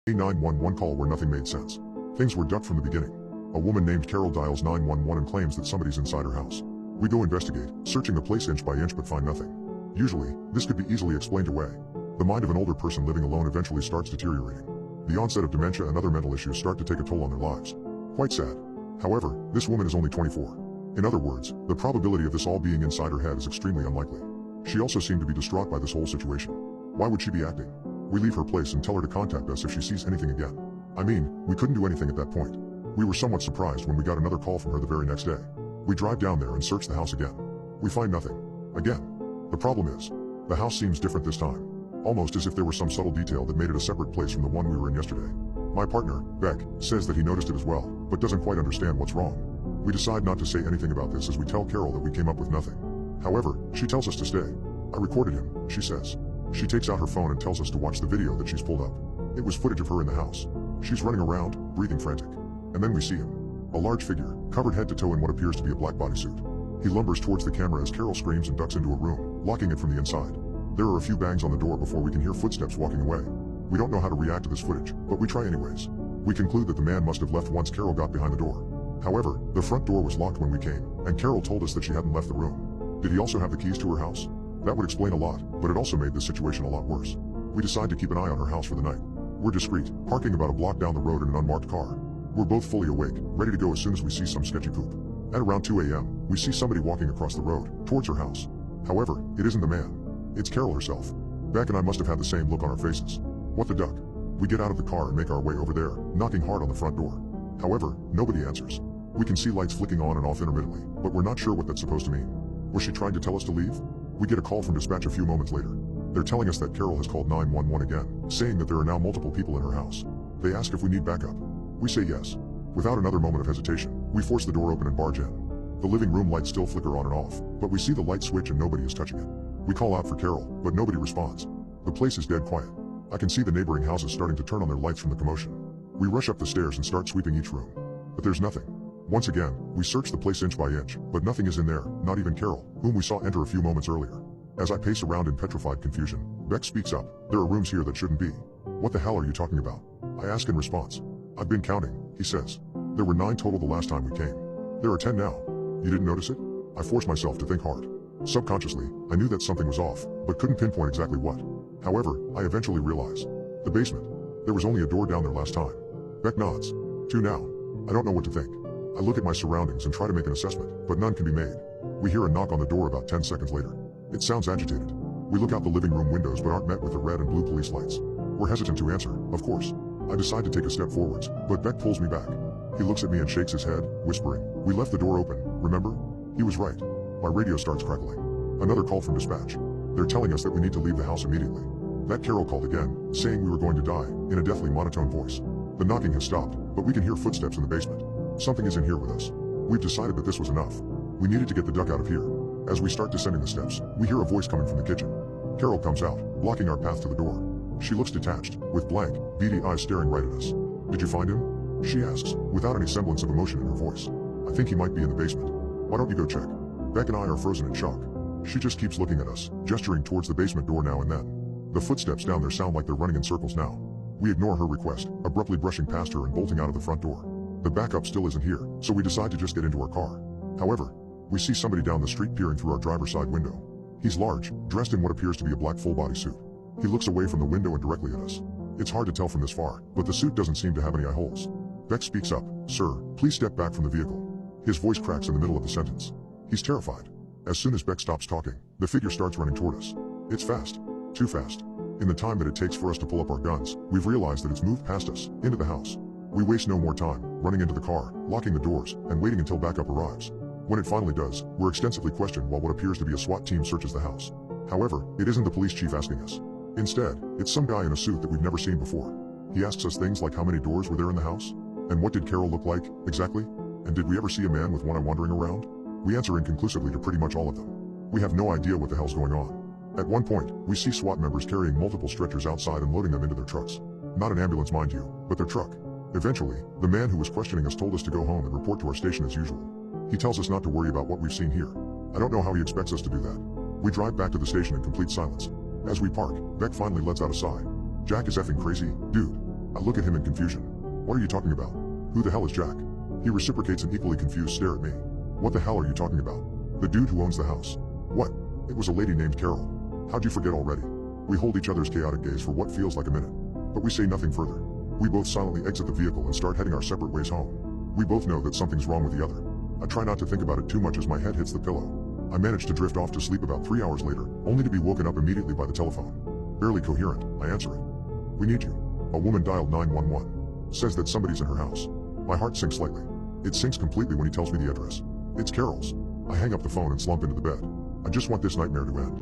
A 911 call where nothing made sense. Things were ducked from the beginning. A woman named Carol dials 911 and claims that somebody's inside her house. We go investigate, searching the place inch by inch but find nothing. Usually, this could be easily explained away. The mind of an older person living alone eventually starts deteriorating. The onset of dementia and other mental issues start to take a toll on their lives. Quite sad. However, this woman is only 24. In other words, the probability of this all being inside her head is extremely unlikely. She also seemed to be distraught by this whole situation. Why would she be acting? We leave her place and tell her to contact us if she sees anything again. I mean, we couldn't do anything at that point. We were somewhat surprised when we got another call from her the very next day. We drive down there and search the house again. We find nothing. Again. The problem is, the house seems different this time. Almost as if there was some subtle detail that made it a separate place from the one we were in yesterday. My partner, Beck, says that he noticed it as well, but doesn't quite understand what's wrong. We decide not to say anything about this as we tell Carol that we came up with nothing. However, she tells us to stay. I recorded him, she says. She takes out her phone and tells us to watch the video that she's pulled up. It was footage of her in the house. She's running around, breathing frantic. And then we see him. A large figure, covered head to toe in what appears to be a black bodysuit. He lumbers towards the camera as Carol screams and ducks into a room, locking it from the inside. There are a few bangs on the door before we can hear footsteps walking away. We don't know how to react to this footage, but we try anyways. We conclude that the man must have left once Carol got behind the door. However, the front door was locked when we came, and Carol told us that she hadn't left the room. Did he also have the keys to her house? That would explain a lot, but it also made this situation a lot worse. We decide to keep an eye on her house for the night. We're discreet, parking about a block down the road in an unmarked car. We're both fully awake, ready to go as soon as we see some sketchy poop. At around 2 a.m., we see somebody walking across the road, towards her house. However, it isn't the man. It's Carol herself. Beck and I must have had the same look on our faces. What the duck? We get out of the car and make our way over there, knocking hard on the front door. However, nobody answers. We can see lights flicking on and off intermittently, but we're not sure what that's supposed to mean. Was she trying to tell us to leave? We get a call from dispatch a few moments later. They're telling us that Carol has called 911 again, saying that there are now multiple people in her house. They ask if we need backup. We say yes. Without another moment of hesitation, we force the door open and barge in. The living room lights still flicker on and off, but we see the light switch and nobody is touching it. We call out for Carol, but nobody responds. The place is dead quiet. I can see the neighboring houses starting to turn on their lights from the commotion. We rush up the stairs and start sweeping each room. But there's nothing. Once again, we search the place inch by inch, but nothing is in there, not even Carol, whom we saw enter a few moments earlier. As I pace around in petrified confusion, Beck speaks up. There are rooms here that shouldn't be. What the hell are you talking about? I ask in response. I've been counting, he says. There were 9 total the last time we came. There are 10 now. You didn't notice it? I force myself to think hard. Subconsciously, I knew that something was off, but couldn't pinpoint exactly what. However, I eventually realize. The basement. There was only a door down there last time. Beck nods. 2 now. I don't know what to think. I look at my surroundings and try to make an assessment, but none can be made. We hear a knock on the door about 10 seconds later. It sounds agitated. We look out the living room windows but aren't met with the red and blue police lights. We're hesitant to answer, of course. I decide to take a step forwards, but Beck pulls me back. He looks at me and shakes his head, whispering, "We left the door open, remember?" He was right. My radio starts crackling. Another call from dispatch. They're telling us that we need to leave the house immediately. That Carol called again, saying we were going to die, in a deathly monotone voice. The knocking has stopped, but we can hear footsteps in the basement. Something is in here with us. We've decided that this was enough. We needed to get the duck out of here. As we start descending the steps, we hear a voice coming from the kitchen. Carol comes out, blocking our path to the door. She looks detached, with blank, beady eyes staring right at us. "Did you find him?" she asks, without any semblance of emotion in her voice. "I think he might be in the basement. Why don't you go check?" Beck and I are frozen in shock. She just keeps looking at us, gesturing towards the basement door now and then. The footsteps down there sound like they're running in circles now. We ignore her request, abruptly brushing past her and bolting out of the front door. The backup still isn't here, so we decide to just get into our car. However, we see somebody down the street peering through our driver's side window. He's large, dressed in what appears to be a black full-body suit. He looks away from the window and directly at us. It's hard to tell from this far, but the suit doesn't seem to have any eye holes. Beck speaks up. "Sir, please step back from the vehicle." His voice cracks in the middle of the sentence. He's terrified. As soon as Beck stops talking, the figure starts running toward us. It's fast. Too fast. In the time that it takes for us to pull up our guns, we've realized that it's moved past us, into the house. We waste no more time, running into the car, locking the doors, and waiting until backup arrives. When it finally does, we're extensively questioned while what appears to be a SWAT team searches the house. However, it isn't the police chief asking us. Instead, it's some guy in a suit that we've never seen before. He asks us things like how many doors were there in the house? And what did Carol look like, exactly? And did we ever see a man with one eye wandering around? We answer inconclusively to pretty much all of them. We have no idea what the hell's going on. At one point, we see SWAT members carrying multiple stretchers outside and loading them into their trucks. Not an ambulance, mind you, but their truck. Eventually, the man who was questioning us told us to go home and report to our station as usual. He tells us not to worry about what we've seen here. I don't know how he expects us to do that. We drive back to the station in complete silence. As we park, Beck finally lets out a sigh. "Jack is effing crazy, dude." I look at him in confusion. What are you talking about? Who the hell is Jack? He reciprocates an equally confused stare at me. What the hell are you talking about? The dude who owns the house. What? It was a lady named Carol. How'd you forget already? We hold each other's chaotic gaze for what feels like a minute. But we say nothing further. We both silently exit the vehicle and start heading our separate ways home. We both know that something's wrong with the other. I try not to think about it too much as my head hits the pillow. I manage to drift off to sleep about 3 hours later, only to be woken up immediately by the telephone. Barely coherent, I answer it. We need you. A woman dialed 911. Says that somebody's in her house. My heart sinks slightly. It sinks completely when he tells me the address. It's Carol's. I hang up the phone and slump into the bed. I just want this nightmare to end.